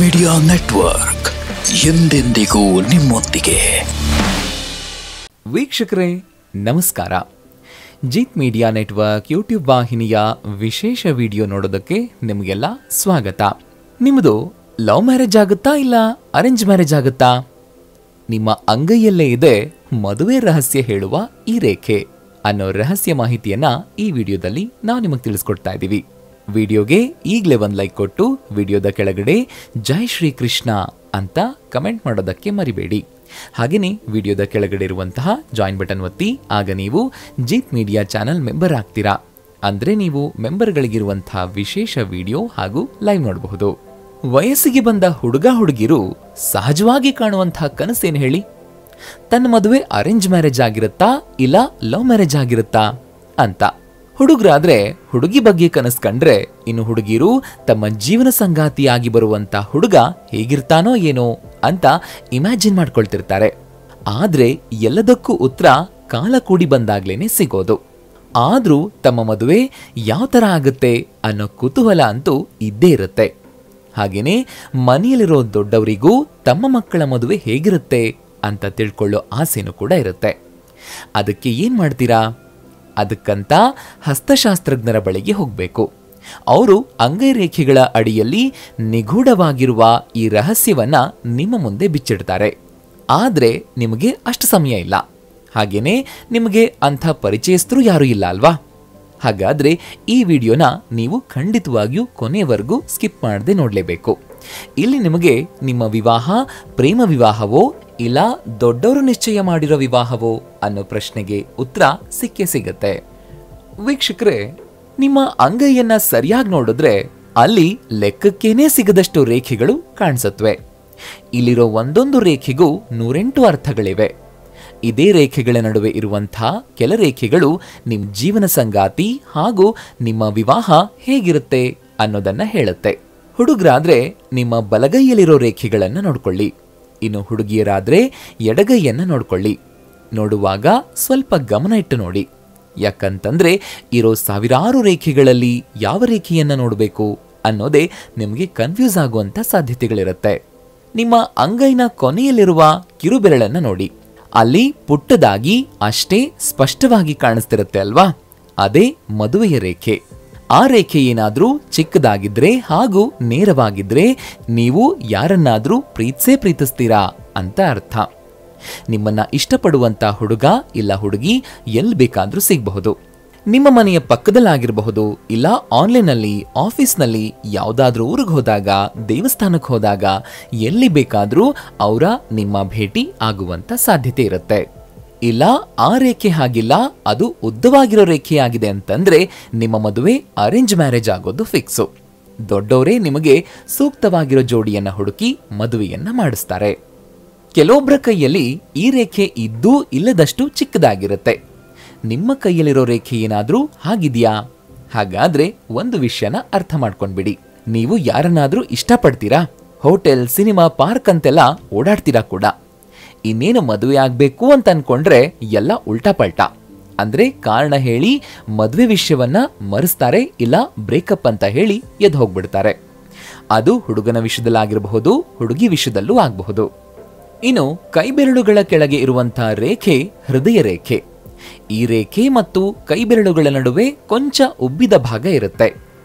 Media network ಎಂದೆಂದಿಗೂ ನಿಮ್ಮೊಂದಿಗೆ. ವೀಕ್ಷಕರೇ ನಮಸ್ಕಾರ. ಜಿತ್ ಮೀಡಿಯಾ ನೆಟ್ವರ್ಕ್ ಯೂಟ್ಯೂಬ್ ವಾಹಿನಿಯ ವಿಶೇಷ ವಿಡಿಯೋ ನೋಡೋದಕ್ಕೆ ನಿಮಗೆಲ್ಲ ಸ್ವಾಗತ. ನಿಮ್ಮದು ಲವ್ ಮ್ಯಾರೇಜ್ ಆಗುತ್ತಾ ಇಲ್ಲ ಅರೇಂಜ್ ಮ್ಯಾರೇಜ್ ಆಗುತ್ತಾ? ನಿಮ್ಮ ಅಂಗೈಯಲ್ಲೇ ಇದೆ ಮದುವೆ ರಹಸ್ಯ ಹೇಳುವ ಈ ರೇಖೆ ಅನ್ನೋ ರಹಸ್ಯ ಮಾಹಿತಿಯನ್ನ ಈ ವಿಡಿಯೋದಲ್ಲಿ ನಾವು ನಿಮಗೆ ತಿಳಿಸ್ಕೊಡ್ತಾ ಇದ್ದೀವಿ. ವಿಡಿಯೋಗೆ ಈಗಲೇ ಒಂದು ಲೈಕ್ ಕೊಟ್ಟು ವಿಡಿಯೋದ ಕೆಳಗಡೆ ಜೈ ಶ್ರೀ ಕೃಷ್ಣ ಅಂತ ಕಮೆಂಟ್ ಮಾಡೋದಕ್ಕೆ ಮರಿಬೇಡಿ. ಹಾಗೆಯೇ ವಿಡಿಯೋದ ಕೆಳಗಡೆ ಇರುವಂತಹ ಜಾಯಿನ್ ಬಟನ್ ಒತ್ತಿ, ಆಗ ನೀವು ಜಿತ್ ಮೀಡಿಯಾ ಚಾನಲ್ ಮೆಂಬರ್ ಆಗ್ತೀರಾ. ಅಂದರೆ ನೀವು ಮೆಂಬರ್ಗಳಿಗಿರುವಂತಹ ವಿಶೇಷ ವಿಡಿಯೋ ಹಾಗೂ ಲೈವ್ ನೋಡಬಹುದು. ವಯಸ್ಸಿಗೆ ಬಂದ ಹುಡುಗ ಹುಡುಗಿರು ಸಹಜವಾಗಿ ಕಾಣುವಂತಹ ಕನಸೇನು ಹೇಳಿ? ತನ್ನ ಮದುವೆ ಅರೇಂಜ್ ಮ್ಯಾರೇಜ್ ಆಗಿರುತ್ತಾ ಇಲ್ಲ ಲವ್ ಮ್ಯಾರೇಜ್ ಆಗಿರುತ್ತಾ ಅಂತ. ಹುಡುಗರಾದ್ರೆ ಹುಡುಗಿ ಬಗ್ಗೆ ಕನಸು ಕಂಡ್ರೆ, ಇನ್ನು ಹುಡುಗಿರು ತಮ್ಮ ಜೀವನ ಸಂಗಾತಿಯಾಗಿ ಬರುವಂತ ಹುಡುಗ ಹೇಗಿರ್ತಾನೋ ಏನೋ ಅಂತ ಇಮ್ಯಾಜಿನ್ ಮಾಡ್ಕೊಳ್ತಿರ್ತಾರೆ. ಆದ್ರೆ ಎಲ್ಲದಕ್ಕೂ ಉತ್ತರ ಕಾಲ ಕೂಡಿ ಬಂದಾಗ್ಲೇನೆ ಸಿಗೋದು. ಆದ್ರೂ ತಮ್ಮ ಮದುವೆ ಯಾವ ತರ ಆಗುತ್ತೆ ಅನ್ನೋ ಕುತೂಹಲ ಅಂತೂ ಇದ್ದೇ ಇರುತ್ತೆ. ಹಾಗೇನೆ ಮನೆಯಲ್ಲಿರೋ ದೊಡ್ಡವರಿಗೂ ತಮ್ಮ ಮಕ್ಕಳ ಮದುವೆ ಹೇಗಿರುತ್ತೆ ಅಂತ ತಿಳ್ಕೊಳ್ಳೋ ಆಸೆನೂ ಕೂಡ ಇರುತ್ತೆ. ಅದಕ್ಕೆ ಏನ್ ಮಾಡ್ತೀರಾ? ಅದಕ್ಕಂತ ಹಸ್ತಶಾಸ್ತ್ರಜ್ಞರ ಬಳಿಗೆ ಹೋಗಬೇಕು. ಅವರು ಅಂಗೈ ರೇಖೆಗಳ ಅಡಿಯಲ್ಲಿ ನಿಗೂಢವಾಗಿರುವ ಈ ರಹಸ್ಯವನ್ನ ನಿಮ್ಮ ಮುಂದೆ ಬಿಚ್ಚಿಡ್ತಾರೆ. ಆದ್ರೆ ನಿಮಗೆ ಅಷ್ಟು ಸಮಯ ಇಲ್ಲ, ಹಾಗೇನೆ ನಿಮಗೆ ಅಂಥ ಪರಿಚಯಸ್ಥರು ಯಾರೂ ಇಲ್ಲ ಅಲ್ವಾ? ಹಾಗಾದ್ರೆ ಈ ವಿಡಿಯೋನ ನೀವು ಖಂಡಿತವಾಗಿಯೂ ಕೊನೆಯವರೆಗೂ ಸ್ಕಿಪ್ ಮಾಡದೆ ನೋಡಲೇಬೇಕು. ಇಲ್ಲಿ ನಿಮಗೆ ನಿಮ್ಮ ವಿವಾಹ ಪ್ರೇಮ ವಿವಾಹವೋ ಇಲ್ಲ ದೊಡ್ಡವರು ನಿಶ್ಚಯ ಮಾಡಿರೋ ವಿವಾಹವೋ ಅನ್ನೋ ಪ್ರಶ್ನೆಗೆ ಉತ್ತರ ಸಿಕ್ಕೇ ಸಿಗತ್ತೆ. ವೀಕ್ಷಕರೇ, ನಿಮ್ಮ ಅಂಗೈಯನ್ನ ಸರಿಯಾಗಿ ನೋಡಿದ್ರೆ ಅಲ್ಲಿ ಲೆಕ್ಕಕ್ಕೇನೆ ಸಿಗದಷ್ಟು ರೇಖೆಗಳು ಕಾಣಿಸುತ್ತವೆ. ಇಲ್ಲಿರೋ ಒಂದೊಂದು ರೇಖೆಗೂ 108 ಅರ್ಥಗಳಿವೆ. ಇದೇ ರೇಖೆಗಳ ನಡುವೆ ಇರುವಂತಹ ಕೆಲ ರೇಖೆಗಳು ನಿಮ್ಮ ಜೀವನ ಸಂಗಾತಿ ಹಾಗೂ ನಿಮ್ಮ ವಿವಾಹ ಹೇಗಿರುತ್ತೆ ಅನ್ನೋದನ್ನ ಹೇಳುತ್ತೆ. ಹುಡುಗರಾದ್ರೆ ನಿಮ್ಮ ಬಲಗೈಯಲ್ಲಿರೋ ರೇಖೆಗಳನ್ನ ನೋಡ್ಕೊಳ್ಳಿ, ಇನ್ನು ಹುಡುಗಿಯರಾದ್ರೆ ಎಡಗೈಯನ್ನ ನೋಡ್ಕೊಳ್ಳಿ. ನೋಡುವಾಗ ಸ್ವಲ್ಪ ಗಮನ ಇಟ್ಟು ನೋಡಿ, ಯಾಕಂತಂದ್ರೆ ಇರೋ ಸಾವಿರಾರು ರೇಖೆಗಳಲ್ಲಿ ಯಾವ ರೇಖೆಯನ್ನ ನೋಡಬೇಕು ಅನ್ನೋದೇ ನಿಮಗೆ ಕನ್ಫ್ಯೂಸ್ ಆಗುವಂತ ಸಾಧ್ಯತೆಗಳಿರುತ್ತೆ. ನಿಮ್ಮ ಅಂಗೈನ ಕೊನೆಯಲ್ಲಿರುವ ಕಿರುಬೆರಳನ್ನ ನೋಡಿ, ಅಲ್ಲಿ ಪುಟ್ಟದಾಗಿ ಅಷ್ಟೇ ಸ್ಪಷ್ಟವಾಗಿ ಕಾಣಿಸ್ತಿರುತ್ತೆ ಅಲ್ವಾ? ಅದೇ ಮದುವೆಯ ರೇಖೆ. ಆ ರೇಖೆ ಏನಾದ್ರೂ ಚಿಕ್ಕದಾಗಿದ್ರೆ ಹಾಗೂ ನೇರವಾಗಿದ್ರೆ ನೀವು ಯಾರನ್ನಾದ್ರೂ ಪ್ರೀತಿಸ್ತೀರಾ ಅಂತ ಅರ್ಥ. ನಿಮ್ಮನ್ನ ಇಷ್ಟಪಡುವಂತ ಹುಡುಗ ಇಲ್ಲ ಹುಡುಗಿ ಎಲ್ಲಿ ಬೇಕಾದ್ರೂ ಸಿಗಬಹುದು. ನಿಮ್ಮ ಮನೆಯ ಪಕ್ಕದಲ್ಲಾಗಿರಬಹುದು, ಇಲ್ಲ ಆನ್ಲೈನಲ್ಲಿ, ಆಫೀಸ್ನಲ್ಲಿ, ಯಾವುದಾದ್ರೂ ಊರಿಗೆ ಹೋದಾಗ, ದೇವಸ್ಥಾನಕ್ಕೆ ಹೋದಾಗ, ಎಲ್ಲಿ ಬೇಕಾದ್ರೂ ಅವರ ನಿಮ್ಮ ಭೇಟಿ ಆಗುವಂತ ಸಾಧ್ಯತೆ ಇರುತ್ತೆ. ಇಲ್ಲ ಆ ರೇಖೆ ಹಾಗಿಲ್ಲ, ಅದು ಉದ್ದವಾಗಿರೋ ರೇಖೆಯಾಗಿದೆ ಅಂತಂದ್ರೆ ನಿಮ್ಮ ಮದುವೆ ಅರೇಂಜ್ ಮ್ಯಾರೇಜ್ ಆಗೋದು ಫಿಕ್ಸು. ದೊಡ್ಡವರೇ ನಿಮಗೆ ಸೂಕ್ತವಾಗಿರೋ ಜೋಡಿಯನ್ನ ಹುಡುಕಿ ಮದುವೆಯನ್ನ ಮಾಡಿಸ್ತಾರೆ. ಕೆಲವೊಬ್ಬರ ಕೈಯಲ್ಲಿ ಈ ರೇಖೆ ಇದ್ದೂ ಇಲ್ಲದಷ್ಟು ಚಿಕ್ಕದಾಗಿರುತ್ತೆ. ನಿಮ್ಮ ಕೈಯಲ್ಲಿರೋ ರೇಖೆ ಏನಾದ್ರೂ ಹಾಗಿದೆಯಾ? ಹಾಗಾದ್ರೆ ಒಂದು ವಿಷಯನ ಅರ್ಥ ಮಾಡ್ಕೊಂಡ್ಬಿಡಿ. ನೀವು ಯಾರನ್ನಾದ್ರೂ ಇಷ್ಟಪಡ್ತೀರಾ, ಹೋಟೆಲ್, ಸಿನಿಮಾ, ಪಾರ್ಕ್ ಅಂತೆಲ್ಲ ಓಡಾಡ್ತೀರಾ ಕೂಡ. ಇನ್ನೇನು ಮದುವೆ ಆಗ್ಬೇಕು ಅಂತ ಅನ್ಕೊಂಡ್ರೆ ಎಲ್ಲ ಉಲ್ಟಾ ಪಲ್ಟಾ ಅಂದ್ರೆ ಕಾರಣ ಹೇಳಿ ಮದುವೆ ವಿಷಯವನ್ನ ಮರೆಸ್ತಾರೆ, ಇಲ್ಲ ಬ್ರೇಕಪ್ ಅಂತ ಹೇಳಿ ಎದ್ದು ಹೋಗ್ಬಿಡ್ತಾರೆ. ಅದು ಹುಡುಗನ ವಿಷಯದಲ್ಲಾಗಿರಬಹುದು, ಹುಡುಗಿ ವಿಷಯದಲ್ಲೂ ಆಗಬಹುದು. ಇನ್ನು ಕೈಬೆರಳುಗಳ ಕೆಳಗೆ ಇರುವಂತಹ ರೇಖೆ ಹೃದಯ ರೇಖೆ. ಈ ರೇಖೆ ಮತ್ತು ಕೈಬೆರಳುಗಳ ನಡುವೆ ಕೊಂಚ ಉಬ್ಬಿದ ಭಾಗ ಇರುತ್ತೆ.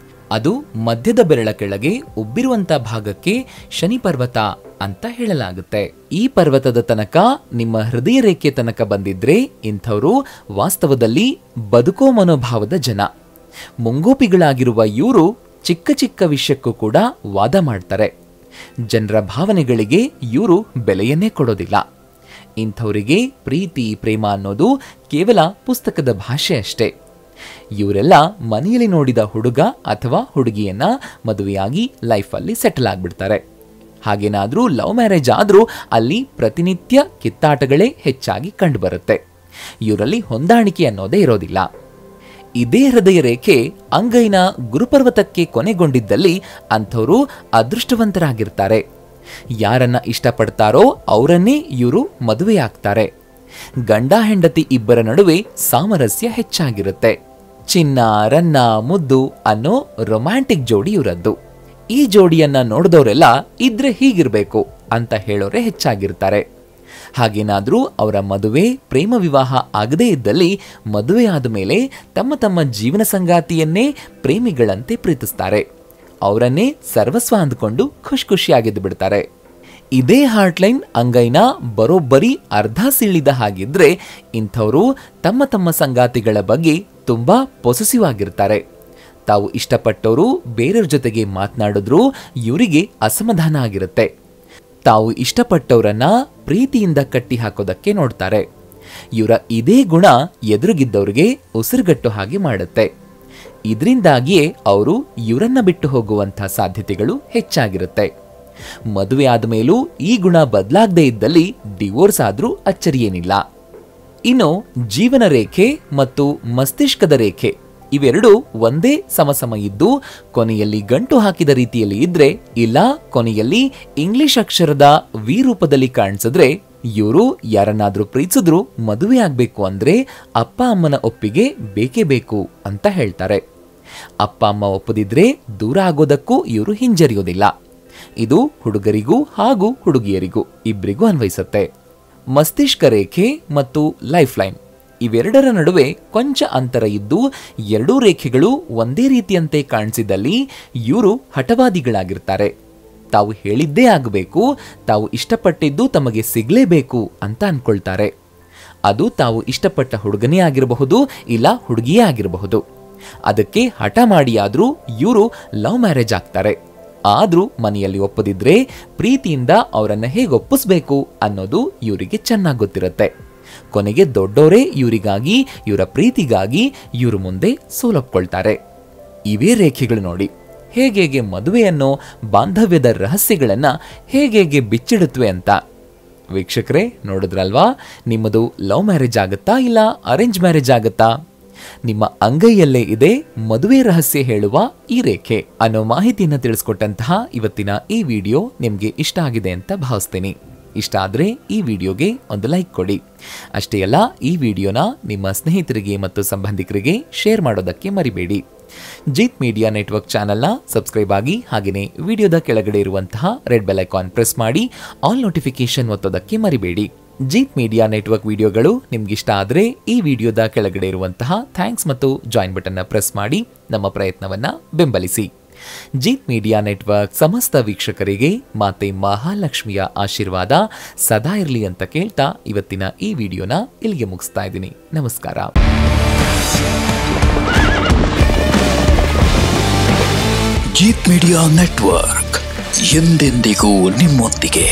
ಅದು ಮಧ್ಯದ ಬೆರಳ ಕೆಳಗೆ ಉಬ್ಬಿರುವಂತ ಭಾಗಕ್ಕೆ ಶನಿ ಪರ್ವತ ಅಂತ ಹೇಳಲಾಗುತ್ತೆ. ಈ ಪರ್ವತದ ತನಕ ನಿಮ್ಮ ಹೃದಯ ರೇಖೆ ತನಕ ಬಂದಿದ್ರೆ ಇಂಥವರು ವಾಸ್ತವದಲ್ಲಿ ಬದುಕೋ ಮನೋಭಾವದ ಜನ. ಮುಂಗೋಪಿಗಳಾಗಿರುವ ಇವರು ಚಿಕ್ಕ ಚಿಕ್ಕ ವಿಷಯಕ್ಕೂ ಕೂಡ ವಾದ ಮಾಡ್ತಾರೆ. ಜನರ ಭಾವನೆಗಳಿಗೆ ಇವರು ಬೆಲೆಯನ್ನೇ ಕೊಡೋದಿಲ್ಲ. ಇಂಥವರಿಗೆ ಪ್ರೀತಿ ಪ್ರೇಮ ಅನ್ನೋದು ಕೇವಲ ಪುಸ್ತಕದ ಭಾಷೆ ಅಷ್ಟೇ. ಇವರೆಲ್ಲ ಮನೆಯಲ್ಲಿ ನೋಡಿದ ಹುಡುಗ ಅಥವಾ ಹುಡುಗಿಯನ್ನ ಮದುವೆಯಾಗಿ ಲೈಫಲ್ಲಿ ಸೆಟಲ್ ಆಗ್ಬಿಡ್ತಾರೆ. ಹಾಗೇನಾದ್ರೂ ಲವ್ ಮ್ಯಾರೇಜ್ ಆದ್ರೂ ಅಲ್ಲಿ ಪ್ರತಿನಿತ್ಯ ಕಿತ್ತಾಟಗಳೇ ಹೆಚ್ಚಾಗಿ ಕಂಡುಬರುತ್ತೆ. ಇವರಲ್ಲಿ ಹೊಂದಾಣಿಕೆ ಅನ್ನೋದೇ ಇರೋದಿಲ್ಲ. ಇದೇ ಹೃದಯ ರೇಖೆ ಅಂಗೈನ ಗುರುಪರ್ವತಕ್ಕೆ ಕೊನೆಗೊಂಡಿದ್ದಲ್ಲಿ ಅಂಥವರು ಅದೃಷ್ಟವಂತರಾಗಿರ್ತಾರೆ. ಯಾರನ್ನ ಇಷ್ಟಪಡ್ತಾರೋ ಅವರನ್ನೇ ಇವರು ಮದುವೆಯಾಗ್ತಾರೆ. ಗಂಡ ಹೆಂಡತಿ ಇಬ್ಬರ ನಡುವೆ ಸಾಮರಸ್ಯ ಹೆಚ್ಚಾಗಿರುತ್ತೆ. ಚಿನ್ನ ರನ್ನ ಮುದ್ದು ಅನ್ನೋ ರೊಮ್ಯಾಂಟಿಕ್ ಜೋಡಿ ಇವರದ್ದು. ಈ ಜೋಡಿಯನ್ನ ನೋಡಿದವರೆಲ್ಲ ಇದ್ರೆ ಹೀಗಿರ್ಬೇಕು ಅಂತ ಹೇಳೋರೆ ಹೆಚ್ಚಾಗಿರ್ತಾರೆ. ಹಾಗೇನಾದ್ರೂ ಅವರ ಮದುವೆ ಪ್ರೇಮ ವಿವಾಹ ಆಗದೇ ಇದ್ದಲ್ಲಿ ಮದುವೆ ಆದ ಮೇಲೆ ತಮ್ಮ ತಮ್ಮ ಜೀವನ ಸಂಗಾತಿಯನ್ನೇ ಪ್ರೇಮಿಗಳಂತೆ ಪ್ರೀತಿಸ್ತಾರೆ. ಅವರನ್ನೇ ಸರ್ವಸ್ವ ಅಂದ್ಕೊಂಡು ಖುಷಿಯಾಗಿದ್ದು ಬಿಡ್ತಾರೆ. ಇದೇ ಹಾರ್ಟ್ಲೈನ್ ಅಂಗೈನ ಬರೋಬ್ಬರಿ ಅರ್ಧ ಸೀಳಿದ ಹಾಗಿದ್ರೆ ಇಂಥವರು ತಮ್ಮ ತಮ್ಮ ಸಂಗಾತಿಗಳ ಬಗ್ಗೆ ತುಂಬಾ ಪೊಸೆಸಿವ್ ಆಗಿರ್ತಾರೆ. ತಾವು ಇಷ್ಟಪಟ್ಟವರು ಬೇರೆಯವ್ರ ಜೊತೆಗೆ ಮಾತನಾಡಿದ್ರೂ ಇವರಿಗೆ ಅಸಮಾಧಾನ ಆಗಿರುತ್ತೆ. ತಾವು ಇಷ್ಟಪಟ್ಟವರನ್ನ ಪ್ರೀತಿಯಿಂದ ಕಟ್ಟಿ ಹಾಕೋದಕ್ಕೆ ನೋಡ್ತಾರೆ. ಇವರ ಇದೇ ಗುಣ ಎದುರುಗಿದ್ದವ್ರಿಗೆ ಉಸಿರುಗಟ್ಟು ಹಾಗೆ ಮಾಡುತ್ತೆ. ಇದರಿಂದಾಗಿಯೇ ಅವರು ಇವರನ್ನ ಬಿಟ್ಟು ಹೋಗುವಂಥ ಸಾಧ್ಯತೆಗಳು ಹೆಚ್ಚಾಗಿರುತ್ತೆ. ಮದುವೆ ಆದ ಮೇಲೂ ಈ ಗುಣ ಬದಲಾಗದೇ ಇದ್ದಲ್ಲಿ ಡಿವೋರ್ಸ್ ಆದ್ರೂ ಅಚ್ಚರಿಯೇನಿಲ್ಲ. ಇನ್ನು ಜೀವನ ರೇಖೆ ಮತ್ತು ಮಸ್ತಿಷ್ಕದ ರೇಖೆ ಇವೆರಡು ಒಂದೇ ಸಮಸಮ ಇದ್ದು ಕೊನೆಯಲ್ಲಿ ಗಂಟು ಹಾಕಿದ ರೀತಿಯಲ್ಲಿ ಇದ್ರೆ, ಇಲ್ಲ ಕೊನೆಯಲ್ಲಿ ಇಂಗ್ಲಿಷ್ ಅಕ್ಷರದ ವಿ ರೂಪದಲ್ಲಿ ಕಾಣಿಸಿದ್ರೆ ಇವರು ಯಾರನ್ನಾದ್ರೂ ಪ್ರೀತಿಸಿದ್ರು ಮದುವೆ ಆಗ್ಬೇಕು ಅಂದ್ರೆ ಅಪ್ಪ ಅಮ್ಮನ ಒಪ್ಪಿಗೆ ಬೇಕೇ ಬೇಕು ಅಂತ ಹೇಳ್ತಾರೆ. ಅಪ್ಪ ಅಮ್ಮ ಒಪ್ಪದಿದ್ರೆ ದೂರ ಆಗೋದಕ್ಕೂ ಇವರು ಹಿಂಜರಿಯೋದಿಲ್ಲ. ಇದು ಹುಡುಗರಿಗೂ ಹಾಗೂ ಹುಡುಗಿಯರಿಗೂ ಇಬ್ಬರಿಗೂ ಅನ್ವಯಿಸುತ್ತೆ. ಮಸ್ತಿಷ್ಕ ರೇಖೆ ಮತ್ತು ಲೈಫ್ ಲೈನ್ ಇವೆರಡರ ನಡುವೆ ಕೊಂಚ ಅಂತರ ಇದ್ದು ಎರಡೂ ರೇಖೆಗಳು ಒಂದೇ ರೀತಿಯಂತೆ ಕಾಣಿಸಿದಲ್ಲಿ ಇವರು ಹಠವಾದಿಗಳಾಗಿರ್ತಾರೆ. ತಾವು ಹೇಳಿದ್ದೇ ಆಗಬೇಕು, ತಾವು ಇಷ್ಟಪಟ್ಟಿದ್ದು ತಮಗೆ ಸಿಗಲೇಬೇಕು ಅಂತ ಅನ್ಕೊಳ್ತಾರೆ. ಅದು ತಾವು ಇಷ್ಟಪಟ್ಟ ಹುಡುಗನೇ ಆಗಿರಬಹುದು, ಇಲ್ಲ ಹುಡುಗಿಯೇ ಆಗಿರಬಹುದು. ಅದಕ್ಕೆ ಹಠ ಮಾಡಿಯಾದ್ರೂ ಇವರು ಲವ್ ಮ್ಯಾರೇಜ್ ಆಗ್ತಾರೆ. ಆದ್ರೂ ಮನೆಯಲ್ಲಿ ಒಪ್ಪದಿದ್ರೆ ಪ್ರೀತಿಯಿಂದ ಅವರನ್ನ ಹೇಗೆ ಒಪ್ಪಿಸ್ಬೇಕು ಅನ್ನೋದು ಇವರಿಗೆ ಚೆನ್ನಾಗಿ ಗೊತ್ತಿರುತ್ತೆ. ಕೊನೆಗೆ ದೊಡ್ಡವರೇ ಇವರಿಗಾಗಿ, ಇವರ ಪ್ರೀತಿಗಾಗಿ ಇವ್ರ ಮುಂದೆ ಸೋಲೊಪ್ಕೊಳ್ತಾರೆ. ಇವೇ ರೇಖೆಗಳು ನೋಡಿ ಹೇಗೆ ಮದುವೆಯನ್ನೋ ಬಾಂಧವ್ಯದ ರಹಸ್ಯಗಳನ್ನ ಹೇಗೆ ಬಿಚ್ಚಿಡುತ್ತವೆ ಅಂತ. ವೀಕ್ಷಕರೇ, ನೋಡಿದ್ರಲ್ವಾ, ನಿಮ್ಮದು ಲವ್ ಮ್ಯಾರೇಜ್ ಆಗುತ್ತಾ ಇಲ್ಲ ಅರೇಂಜ್ ಮ್ಯಾರೇಜ್ ಆಗುತ್ತಾ? ನಿಮ್ಮ ಅಂಗೈಯಲ್ಲೇ ಇದೆ ಮದುವೆ ರಹಸ್ಯ ಹೇಳುವ ಈ ರೇಖೆ ಅನ್ನೋ ಮಾಹಿತಿಯನ್ನು ತಿಳಿಸ್ಕೊಟ್ಟಂತಹ ಇವತ್ತಿನ ಈ ವಿಡಿಯೋ ನಿಮ್ಗೆ ಇಷ್ಟ ಆಗಿದೆ ಅಂತ ಭಾವಿಸ್ತೀನಿ. ಇಷ್ಟ ಆದ್ರೆ ಈ ವಿಡಿಯೋಗೆ ಒಂದು ಲೈಕ್ ಕೊಡಿ. ಅಷ್ಟೇ ಅಲ್ಲ, ಈ ವಿಡಿಯೋನ ನಿಮ್ಮ ಸ್ನೇಹಿತರಿಗೆ ಮತ್ತು ಸಂಬಂಧಿಕರಿಗೆ ಶೇರ್ ಮಾಡೋದಕ್ಕೆ ಮರಿಬೇಡಿ. ಜೀತ್ ಮೀಡಿಯಾ ನೆಟ್ವರ್ಕ್ ಚಾನೆಲ್ನ ಸಬ್ಸ್ಕ್ರೈಬ್ ಆಗಿ, ಹಾಗೆಯೇ ವಿಡಿಯೋದ ಕೆಳಗಡೆ ಇರುವಂತಹ ರೆಡ್ ಬೆಲ್ ಐಕಾನ್ ಪ್ರೆಸ್ ಮಾಡಿ ಆಲ್ ನೋಟಿಫಿಕೇಶನ್ ಒತ್ತೋದಕ್ಕೆ ಮರಿಬೇಡಿ. ಜೀತ್ ಮೀಡಿಯಾ ನೆಟ್ವರ್ಕ್ ವಿಡಿಯೋಗಳು ನಿಮ್ಗಿಷ್ಟ ಆದ್ರೆ ಈ ವಿಡಿಯೋದ ಕೆಳಗಡೆ ಇರುವಂತಹ ಥ್ಯಾಂಕ್ಸ್ ಮತ್ತು ಜಾಯಿನ್ ಬಟನ್ನ ಪ್ರೆಸ್ ಮಾಡಿ ನಮ್ಮ ಪ್ರಯತ್ನವನ್ನ ಬೆಂಬಲಿಸಿ. ಜೀತ್ ಮೀಡಿಯಾ ನೆಟ್ವರ್ಕ್ ಸಮಸ್ತ ವೀಕ್ಷಕರಿಗೆ ಮಾತೆ ಮಹಾಲಕ್ಷ್ಮಿಯ ಆಶೀರ್ವಾದ ಸದಾ ಇರಲಿ ಅಂತ ಕೇಳ್ತಾ ಇವತ್ತಿನ ಈ ವಿಡಿಯೋನ ಇಲ್ಲಿಗೆ ಮುಗಿಸ್ತಾ ಇದ್ದೀನಿ. ನಮಸ್ಕಾರ. ಜೀತ್ ಮೀಡಿಯಾ ನೆಟ್ವರ್ಕ್ ಎಂದೆಂದಿಗೂ ನಿಮ್ಮೊಂದಿಗೆ.